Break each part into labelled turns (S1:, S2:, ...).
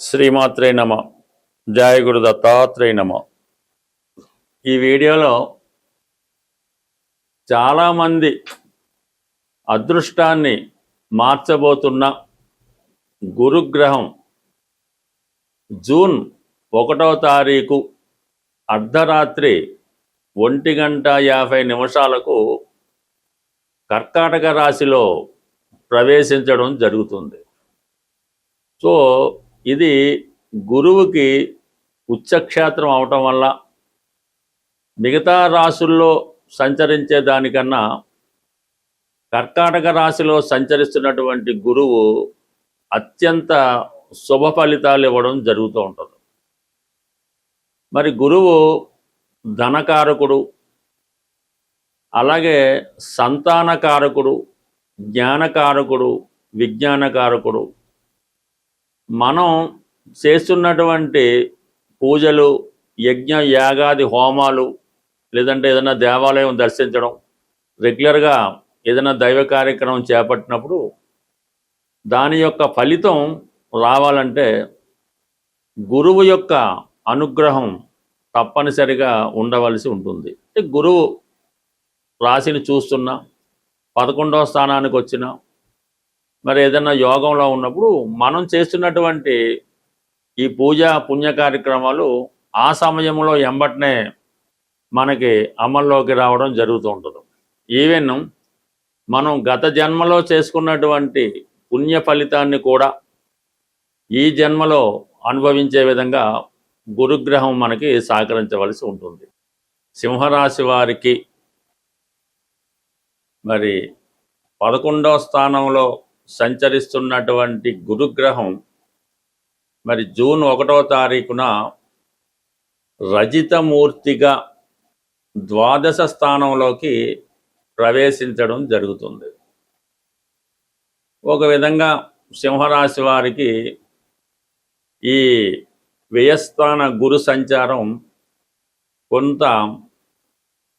S1: శ్రీమాత్రే నమ. జయ గురు దత్తాత్రేయ నమ. ఈ వీడియోలో చాలామంది అదృష్టాన్ని మార్చబోతున్న గురుగ్రహం జూన్ 1వ తారీఖు అర్ధరాత్రి 1:50 కర్కాటక రాశిలో ప్రవేశించడం జరుగుతుంది. సో ఇది గురువుకి ఉచ్చక్షేత్రం అవటం వల్ల మిగతా రాశుల్లో సంచరించే దానికన్నా కర్కాటక రాశిలో సంచరిస్తున్నటువంటి గురువు అత్యంత శుభ ఫలితాలు ఇవ్వడం జరుగుతూ ఉంటుంది. మరి గురువు ధనకారకుడు, అలాగే సంతానకారకుడు, జ్ఞానకారకుడు, విజ్ఞానకారకుడు. మనం చేస్తున్నటువంటి పూజలు, యజ్ఞ యాగాది హోమాలు, లేదంటే ఏదైనా దేవాలయం దర్శించడం, రెగ్యులర్గా ఏదైనా దైవ కార్యక్రమం చేపట్టినప్పుడు దాని యొక్క ఫలితం రావాలంటే గురువు యొక్క అనుగ్రహం తప్పనిసరిగా ఉండవలసి ఉంటుంది. గురువు రాశిని చూస్తున్నా, 11వ స్థానానికి వచ్చినా, మరి ఏదైనా యోగంలో ఉన్నప్పుడు మనం చేస్తున్నటువంటి ఈ పూజ పుణ్య కార్యక్రమాలు ఆ సమయంలో ఎంబటనే మనకి అమల్లోకి రావడం జరుగుతూ ఉంటుంది. ఈవెన్ మనం గత జన్మలో చేసుకున్నటువంటి పుణ్య ఫలితాన్ని కూడా ఈ జన్మలో అనుభవించే విధంగా గురుగ్రహం మనకి సహకరించవలసి ఉంటుంది. సింహరాశి వారికి మరి 11వ స్థానంలో సంచరిస్తున్నటువంటి గురుగ్రహం మరి జూన్ 1వ తారీఖున రజితమూర్తిగా ద్వాదశ స్థానంలోకి ప్రవేశించడం జరుగుతుంది. ఒక విధంగా సింహరాశి వారికి ఈ వ్యయస్థాన గురు సంచారం కొంత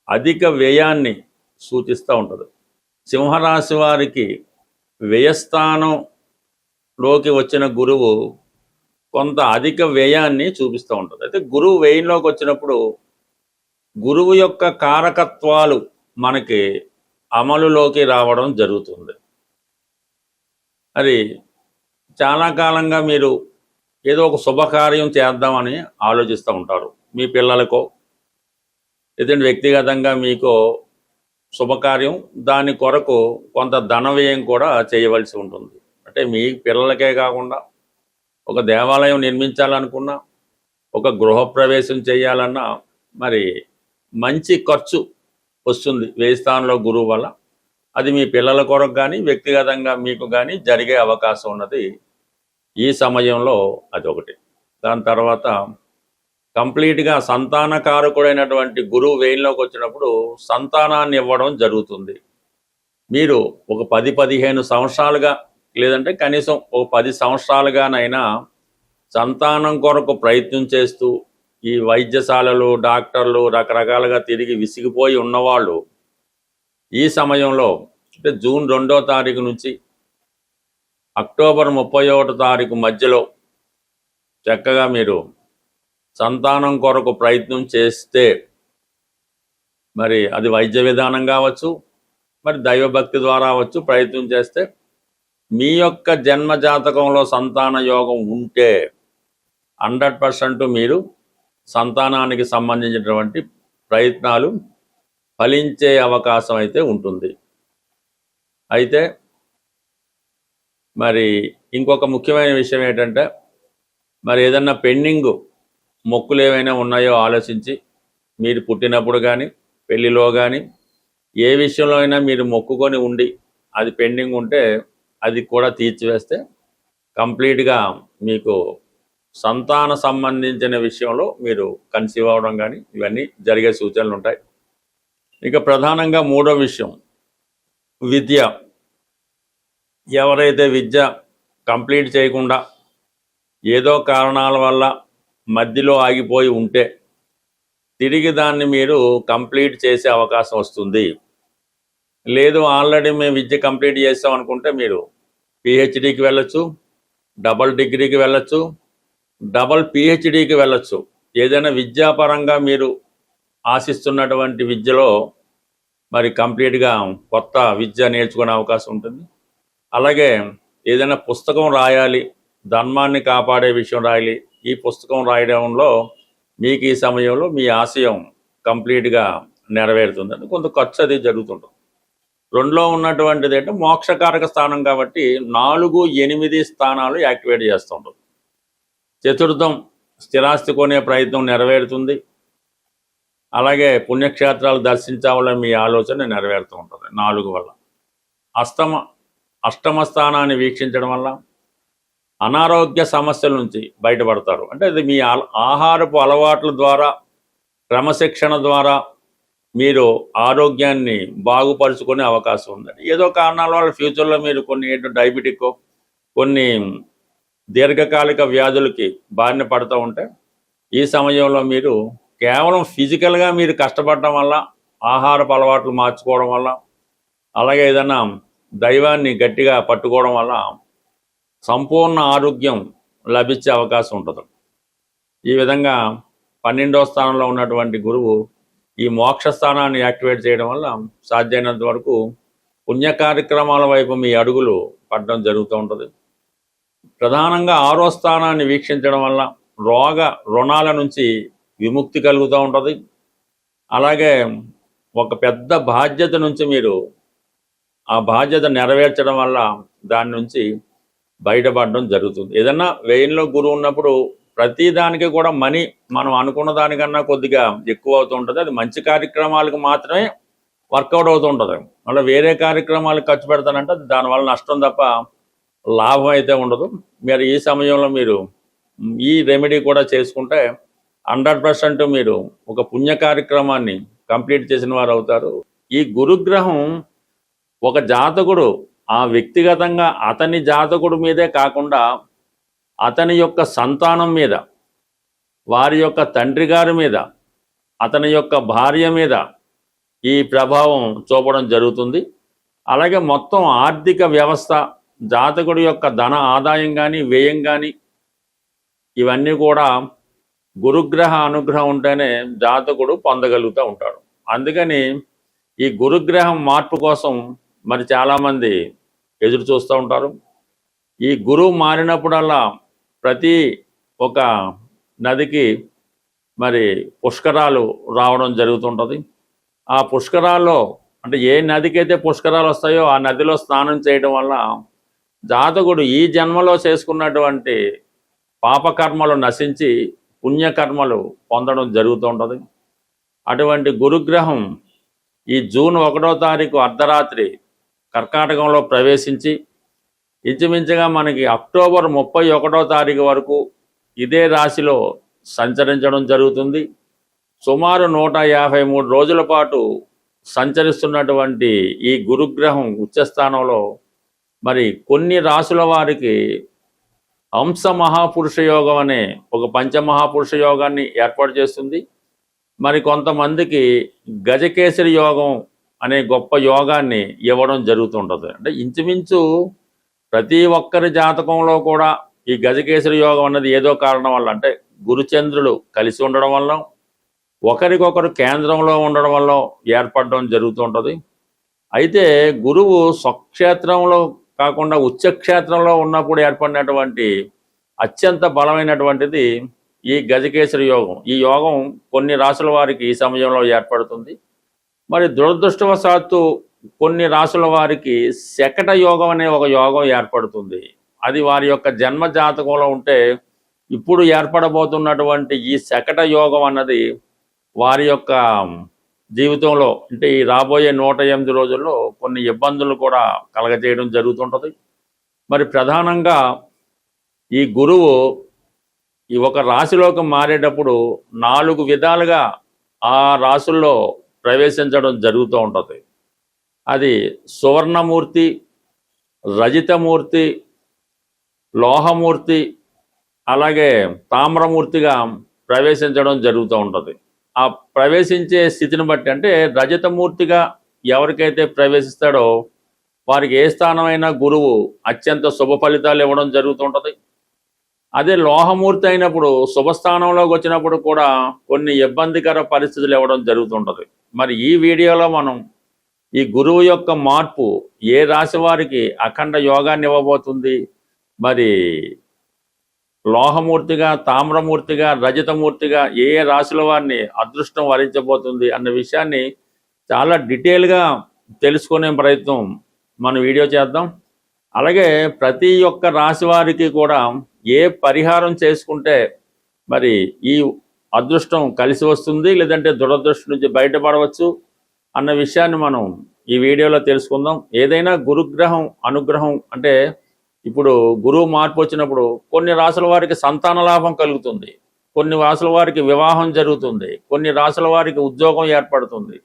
S1: అధిక వ్యయాన్ని సూచిస్తూ ఉంటుంది. సింహరాశి వారికి వ్యయస్థానంలోకి వచ్చిన గురువు కొంత అధిక వ్యయాన్ని చూపిస్తూ ఉంటుంది. అయితే గురువు వ్యయంలోకి వచ్చినప్పుడు గురువు యొక్క కారకత్వాలు మనకి అమలులోకి రావడం జరుగుతుంది. అది చాలా కాలంగా మీరు ఏదో ఒక శుభకార్యం చేద్దామని ఆలోచిస్తూ ఉంటారు. మీ పిల్లలకో లేదంటే వ్యక్తిగతంగా మీకో శుభకార్యం, దాని కొరకు కొంత ధన వ్యయం కూడా చేయవలసి ఉంటుంది. అంటే మీ పిల్లలకే కాకుండా ఒక దేవాలయం నిర్మించాలనుకున్నా, ఒక గృహప్రవేశం చేయాలన్నా మరి మంచి ఖర్చు వస్తుంది వ్యయ స్థానంలో గురువు వల్ల. అది మీ పిల్లల కొరకు కానీ వ్యక్తిగతంగా మీకు కానీ జరిగే అవకాశం ఉన్నది ఈ సమయంలో. అది ఒకటి. దాని తర్వాత కంప్లీట్గా సంతానకారకుడైనటువంటి గురువు వేయంలోకి వచ్చినప్పుడు సంతానాన్ని ఇవ్వడం జరుగుతుంది. మీరు ఒక 10-15 సంవత్సరాలుగా, లేదంటే కనీసం ఒక 10 సంవత్సరాలుగానైనా సంతానం కొరకు ప్రయత్నం చేస్తూ ఈ వైద్యశాలలు, డాక్టర్లు రకరకాలుగా తిరిగి విసిగిపోయి ఉన్నవాళ్ళు ఈ సమయంలో అంటే జూన్ 2వ తారీఖు నుంచి అక్టోబర్ 31వ తారీఖు మధ్యలో చక్కగా మీరు సంతానం కొరకు ప్రయత్నం చేస్తే, మరి అది వైద్య విధానం కావచ్చు, మరి దైవభక్తి ద్వారా అవచ్చు, ప్రయత్నం చేస్తే మీ యొక్క జన్మ జాతకంలో సంతాన యోగం ఉంటే 100% మీరు సంతానానికి సంబంధించినటువంటి ప్రయత్నాలు ఫలించే అవకాశం అయితే ఉంటుంది. అయితే మరి ఇంకొక ముఖ్యమైన విషయం ఏంటంటే, మరి ఏదన్నా పెండింగ్ మొక్కులు ఏవైనా ఉన్నాయో ఆలోచించి, మీరు పుట్టినప్పుడు కానీ పెళ్లిలో కానీ ఏ విషయంలో అయినా మీరు మొక్కుకొని ఉండి అది పెండింగ్ ఉంటే అది కూడా తీర్చివేస్తే కంప్లీట్గా మీకు సంతాన సంబంధించిన విషయంలో మీరు కన్సీవ్ అవ్వడం కానీ ఇవన్నీ జరిగే సూచనలు ఉంటాయి. ఇక ప్రధానంగా 3వ విషయం విద్య. ఎవరైతే విద్య కంప్లీట్ చేయకుండా ఏదో కారణాల వల్ల మధ్యలో ఆగిపోయి ఉంటే తిరిగి దాన్ని మీరు కంప్లీట్ చేసే అవకాశం వస్తుంది. లేదు ఆల్రెడీ మేము విద్య కంప్లీట్ చేస్తాం అనుకుంటే మీరు పిహెచ్డికి వెళ్ళొచ్చు, డబుల్ డిగ్రీకి వెళ్ళొచ్చు, డబల్ పిహెచ్డికి వెళ్ళొచ్చు. ఏదైనా విద్యాపరంగా మీరు ఆశిస్తున్నటువంటి విద్యలో మరి కంప్లీట్గా కొత్త విద్య నేర్చుకునే అవకాశం ఉంటుంది. అలాగే ఏదైనా పుస్తకం రాయాలి, ధర్మాన్ని కాపాడే విషయం రాయాలి, ఈ పుస్తకం రాయడంలో మీకు ఈ సమయంలో మీ ఆశయం కంప్లీట్గా నెరవేరుతుందని కొంత ఖర్చు అది జరుగుతుంటుంది. రెండులో ఉన్నటువంటిది అంటే మోక్షకారక స్థానం కాబట్టి 4, 8 స్థానాలు యాక్టివేట్ చేస్తూ ఉంటుంది. చతుర్థం స్థిరాస్తి కొనే ప్రయత్నం నెరవేరుతుంది. అలాగే పుణ్యక్షేత్రాలు దర్శించాలని మీ ఆలోచన నెరవేరుతూ ఉంటుంది 4 వల్ల. అష్టమ స్థానాన్ని వీక్షించడం వల్ల అనారోగ్య సమస్యల నుంచి బయటపడతారు. అంటే అది మీ ఆహారపు అలవాట్ల ద్వారా, క్రమశిక్షణ ద్వారా మీరు ఆరోగ్యాన్ని బాగుపరుచుకునే అవకాశం ఉందండి. ఏదో కారణాల వల్ల ఫ్యూచర్లో మీరు కొన్ని డయాబెటిక్, కొన్ని దీర్ఘకాలిక వ్యాధులకి బారిన పడుతూ ఉంటే ఈ సమయంలో మీరు కేవలం ఫిజికల్గా మీరు కష్టపడటం వల్ల, ఆహారపు అలవాట్లు మార్చుకోవడం వల్ల, అలాగే ఏదైనా దైవాన్ని గట్టిగా పట్టుకోవడం వల్ల సంపూర్ణ ఆరోగ్యం లభించే అవకాశం ఉంటుంది. ఈ విధంగా 12వ స్థానంలో ఉన్నటువంటి గురువు ఈ మోక్ష స్థానాన్ని యాక్టివేట్ చేయడం వల్ల సాధ్యమైనంత వరకు పుణ్య కార్యక్రమాల వైపు మీ అడుగులు పడడం జరుగుతూ ఉంటుంది. ప్రధానంగా 6వ స్థానాన్ని వీక్షించడం వల్ల రుణాల నుంచి విముక్తి కలుగుతూ ఉంటుంది. అలాగే ఒక పెద్ద బాధ్యత నుంచి మీరు ఆ బాధ్యత నెరవేర్చడం వల్ల దాని నుంచి బయటపడడం జరుగుతుంది. ఏదన్నా వ్యయంలో గురువు ఉన్నప్పుడు ప్రతిదానికి కూడా మనీ మనం అనుకున్న దానికన్నా కొద్దిగా ఎక్కువ అవుతూ ఉంటుంది. అది మంచి కార్యక్రమాలకు మాత్రమే వర్కౌట్ అవుతూ ఉంటుంది. మళ్ళీ వేరే కార్యక్రమాలకు ఖర్చు పెడతానంటే దానివల్ల నష్టం తప్ప లాభం అయితే ఉండదు. మీరు ఈ సమయంలో మీరు ఈ రెమెడీ కూడా చేసుకుంటే 100% మీరు ఒక పుణ్య కార్యక్రమాన్ని కంప్లీట్ చేసిన వారు అవుతారు. ఈ గురుగ్రహం ఒక జాతకుడు ఆ వ్యక్తిగతంగా అతని జాతకుడి మీదే కాకుండా అతని యొక్క సంతానం మీద, వారి యొక్క తండ్రి గారి మీద, అతని యొక్క భార్య మీద ఈ ప్రభావం చూపడం జరుగుతుంది. అలాగే మొత్తం ఆర్థిక వ్యవస్థ, జాతకుడి యొక్క ధన ఆదాయం కానీ, వ్యయం కానీ ఇవన్నీ కూడా గురుగ్రహ అనుగ్రహం ఉంటేనే జాతకుడు పొందగలుగుతూ ఉంటాడు. అందుకని ఈ గురుగ్రహం మార్పు కోసం మరి చాలామంది ఎదురు చూస్తూ ఉంటారు. ఈ గురువు మారినప్పుడల్లా ప్రతి ఒక నదికి మరి పుష్కరాలు రావడం జరుగుతుంటుంది. ఆ పుష్కరాల్లో అంటే ఏ నదికైతే పుష్కరాలు వస్తాయో ఆ నదిలో స్నానం చేయడం వల్ల జాతకుడు ఈ జన్మలో చేసుకున్నటువంటి పాపకర్మలు నశించి పుణ్యకర్మలు పొందడం జరుగుతూ ఉంటుంది. అటువంటి గురుగ్రహం ఈ జూన్ 1వ తారీఖు అర్ధరాత్రి కర్కాటకంలో ప్రవేశించి ఇంచుమించుగా మనకి అక్టోబర్ 31వ తారీఖు వరకు ఇదే రాశిలో సంచరించడం జరుగుతుంది. సుమారు 153 రోజుల పాటు సంచరిస్తున్నటువంటి ఈ గురుగ్రహం ఉచ్చస్థానంలో మరి కొన్ని రాశుల వారికి హంస మహాపురుష యోగం అనే ఒక పంచమహాపురుష యోగాన్ని ఏర్పాటు చేస్తుంది. మరి కొంతమందికి గజకేసరి యోగం అనే గొప్ప యోగాన్ని ఇవ్వడం జరుగుతుంటుంది. అంటే ఇంచుమించు ప్రతి ఒక్కరి జాతకంలో కూడా ఈ గజకేసరి యోగం అన్నది ఏదో కారణం వల్ల, అంటే గురుచంద్రులు కలిసి ఉండడం వల్ల, ఒకరికొకరు కేంద్రంలో ఉండడం వల్ల ఏర్పడడం జరుగుతుంటుంది. అయితే గురువు స్వక్షేత్రంలో కాకుండా ఉచ్చక్షేత్రంలో ఉన్నప్పుడు ఏర్పడినటువంటి అత్యంత బలమైనటువంటిది ఈ గజకేసరి యోగం. ఈ యోగం కొన్ని రాశుల వారికి ఈ సమయంలో ఏర్పడుతుంది. మరి దురదృష్టవశాత్తు కొన్ని రాశుల వారికి శకట యోగం అనే ఒక యోగం ఏర్పడుతుంది. అది వారి యొక్క జన్మ జాతకంలో ఉంటే ఇప్పుడు ఏర్పడబోతున్నటువంటి ఈ శకట యోగం అన్నది వారి యొక్క జీవితంలో అంటే ఈ రాబోయే 108 రోజుల్లో కొన్ని ఇబ్బందులు కూడా కలగజేయడం జరుగుతుంటుంది. మరి ప్రధానంగా ఈ గురువు ఈ ఒక రాశిలోకి మారేటప్పుడు 4 విధాలుగా ఆ రాశుల్లో ప్రవేశించడం జరుగుతూ ఉంటుంది. అది సువర్ణమూర్తి, రజితమూర్తి, లోహమూర్తి, అలాగే తామ్రమూర్తిగా ప్రవేశించడం జరుగుతూ ఉంటుంది. ఆ ప్రవేశించే స్థితిని బట్టి అంటే రజతమూర్తిగా ఎవరికైతే ప్రవేశిస్తాడో వారికి ఏ స్థానమైనా గురువు అత్యంత శుభ ఫలితాలు ఇవ్వడం జరుగుతుంటుంది. అదే లోహమూర్తి అయినప్పుడు శుభస్థానంలోకి వచ్చినప్పుడు కూడా కొన్ని ఇబ్బందికర పరిస్థితులు ఇవ్వడం జరుగుతుంటుంది. మరి ఈ వీడియోలో మనం ఈ గురువు యొక్క మార్పు ఏ రాశి వారికి అఖండ యోగాన్ని ఇవ్వబోతుంది, మరి లోహమూర్తిగా, తామ్రమూర్తిగా, రజతమూర్తిగా ఏ రాశుల వారిని అదృష్టం వరించబోతుంది అన్న విషయాన్ని చాలా డీటెయిల్గా తెలుసుకునే ప్రయత్నం మనం వీడియో చేద్దాం. అలాగే ప్రతి ఒక్క రాశి వారికి కూడా ఏ పరిహారం చేసుకుంటే మరి ఈ అదృష్టం కలిసి వస్తుంది, లేదంటే దురదృష్టం నుంచి బయటపడవచ్చు అన్న విషయాన్ని మనం ఈ వీడియోలో తెలుసుకుందాం. ఏదైనా గురుగ్రహం అనుగ్రహం అంటే ఇప్పుడు గురువు మార్పు వచ్చినప్పుడు కొన్ని రాసుల వారికి సంతాన లాభం కలుగుతుంది, కొన్ని రాసుల వారికి వివాహం జరుగుతుంది, కొన్ని రాసుల వారికి ఉద్యోగం ఏర్పడుతుంది.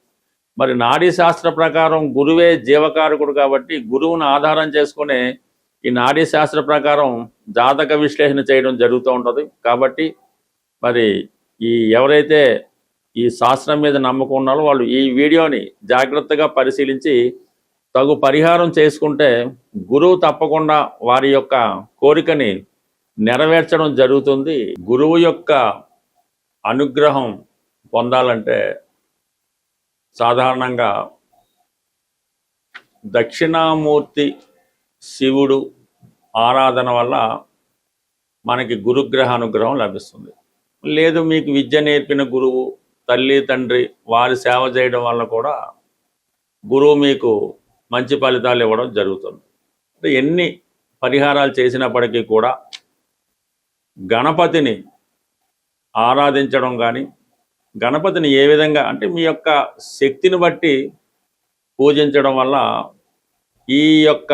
S1: మరి నాడీ శాస్త్ర ప్రకారం గురువే జీవకారకుడు కాబట్టి గురువును ఆధారం చేసుకునే ఈ నాడీ శాస్త్ర ప్రకారం జాతక విశ్లేషణ చేయడం జరుగుతూ ఉంటుంది. కాబట్టి మరి ఎవరైతే ఈ శాస్త్రం మీద నమ్మకం ఉన్నారో వాళ్ళు ఈ వీడియోని జాగ్రత్తగా పరిశీలించి తగు పరిహారం చేసుకుంటే గురువు తప్పకుండా వారి యొక్క కోరికని నెరవేర్చడం జరుగుతుంది. గురువు యొక్క అనుగ్రహం పొందాలంటే సాధారణంగా దక్షిణామూర్తి శివుడు ఆరాధన వల్ల మనకి గురుగ్రహ అనుగ్రహం లభిస్తుంది. లేదు మీకు విద్య నేర్పిన గురువు, తల్లి తండ్రి వారి సేవ చేయడం వల్ల కూడా గురువు మీకు మంచి ఫలితాలు ఇవ్వడం జరుగుతుంది. ఎన్ని పరిహారాలు చేసినప్పటికీ కూడా గణపతిని ఆరాధించడం కానీ, గణపతిని ఏ విధంగా అంటే మీ యొక్క శక్తిని బట్టి పూజించడం వల్ల ఈ యొక్క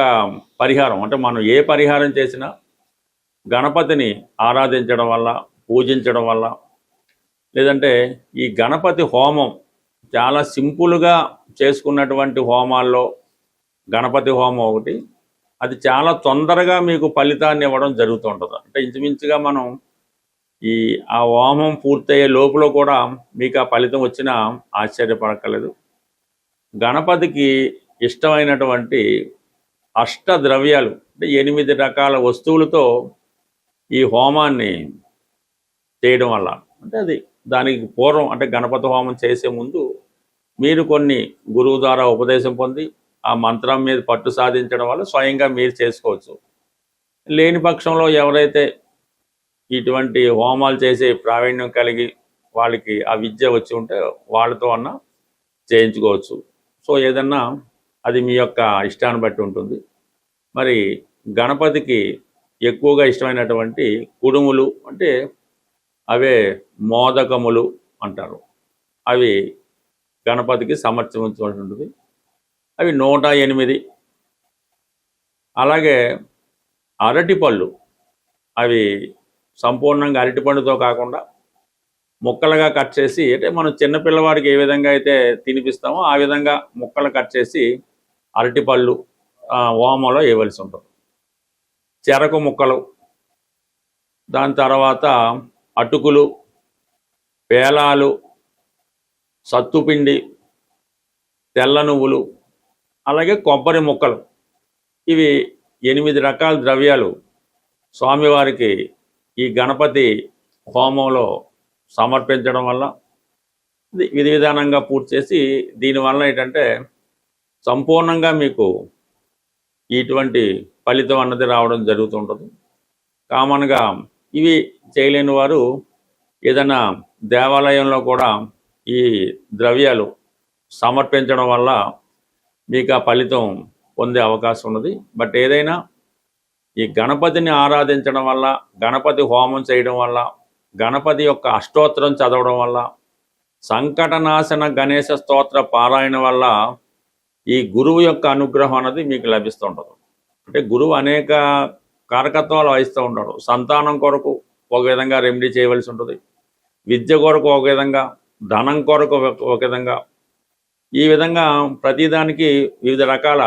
S1: పరిహారం అంటే మనం ఏ పరిహారం చేసినా గణపతిని ఆరాధించడం వల్ల, పూజించడం వల్ల, లేదంటే ఈ గణపతి హోమం చాలా సింపుల్గా చేసుకున్నటువంటి హోమాల్లో గణపతి హోమం ఒకటి, అది చాలా తొందరగా మీకు ఫలితాన్ని ఇవ్వడం జరుగుతుంటుంది. అంటే ఇంచుమించుగా మనం ఆ హోమం పూర్తయ్యే లోపల కూడా మీకు ఆ ఫలితం వచ్చినా ఆశ్చర్యపడక్కర్లేదు. గణపతికి ఇష్టమైనటువంటి అష్టద్రవ్యాలు అంటే 8 రకాల వస్తువులతో ఈ హోమాన్ని చేయడం వల్ల అంటే అది దానికి పూర్వం అంటే గణపతి హోమం చేసే ముందు మీరు కొన్ని గురువు ద్వారా ఉపదేశం పొంది ఆ మంత్రం మీద పట్టు సాధించడం వల్ల స్వయంగా మీరు చేసుకోవచ్చు. లేని పక్షంలో ఎవరైతే ఇటువంటి హోమాలు చేసే ప్రావీణ్యం కలిగి వాళ్ళకి ఆ విద్య వచ్చి ఉంటే వాళ్ళతో అన్నా చేయించుకోవచ్చు. సో ఏదన్నా అది మీ యొక్క ఇష్టాన్ని బట్టి ఉంటుంది. మరి గణపతికి ఎక్కువగా ఇష్టమైనటువంటి కుడుములు అంటే అవే మోదకములు అంటారు, అవి గణపతికి సమర్పించవలసి ఉంటుంది. అవి 108. అలాగే అరటిపళ్ళు, అవి సంపూర్ణంగా అరటిపండుతో కాకుండా ముక్కలుగా కట్ చేసి అంటే మనం చిన్నపిల్లవాడికి ఏ విధంగా అయితే తినిపిస్తామో ఆ విధంగా ముక్కలు కట్ చేసి అరటిపళ్ళు హోమంలో వేయవలసి ఉంటుంది. చెరకు ముక్కలు, దాని తర్వాత అటుకులు, పేలాలు, సత్తుపిండి, తెల్ల నువ్వులు, అలాగే కొబ్బరి ముక్కలు, ఇవి 8 రకాల ద్రవ్యాలు స్వామివారికి ఈ గణపతి హోమంలో సమర్పించడం వల్ల విధి విధానంగా పూర్తి చేసి దీనివల్ల ఏంటంటే సంపూర్ణంగా మీకు ఇటువంటి ఫలితం అన్నది రావడం జరుగుతుంటుంది. కామన్గా ఇవి చేయలేని వారు ఏదైనా దేవాలయంలో కూడా ఈ ద్రవ్యాలు సమర్పించడం వల్ల మీకు ఆ ఫలితం పొందే అవకాశం ఉన్నది. బట్ ఏదైనా ఈ గణపతిని ఆరాధించడం వల్ల, గణపతి హోమం చేయడం వల్ల, గణపతి యొక్క అష్టోత్తరం చదవడం వల్ల, సంకటనాశన గణేశ స్తోత్ర పారాయణ వల్ల ఈ గురువు యొక్క అనుగ్రహం అనేది మీకు లభిస్తుంటుంది. అంటే గురువు అనేక కారకత్వాలు వహిస్తూ ఉంటాడు. సంతానం కొరకు ఒక విధంగా రెమెడీ చేయవలసి ఉంటుంది, విద్య కొరకు ఒక విధంగా, ధనం కొరకు ఒక విధంగా, ఈ విధంగా ప్రతిదానికి వివిధ రకాల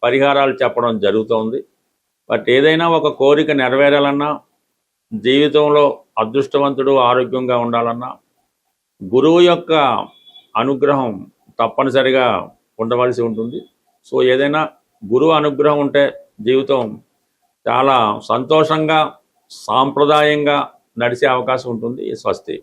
S1: పరిహారాలు చెప్పడం జరుగుతుంది. బట్ ఏదైనా ఒక కోరిక నెరవేరాలన్నా, జీవితంలో అదృష్టవంతుడు ఆరోగ్యంగా ఉండాలన్నా గురువు యొక్క అనుగ్రహం తప్పనిసరిగా ఉండవలసి ఉంటుంది. సో ఏదైనా గురువు అనుగ్రహం ఉంటే జీవితం చాలా సంతోషంగా సాంప్రదాయంగా నడిచే అవకాశం ఉంటుంది. స్వస్తి.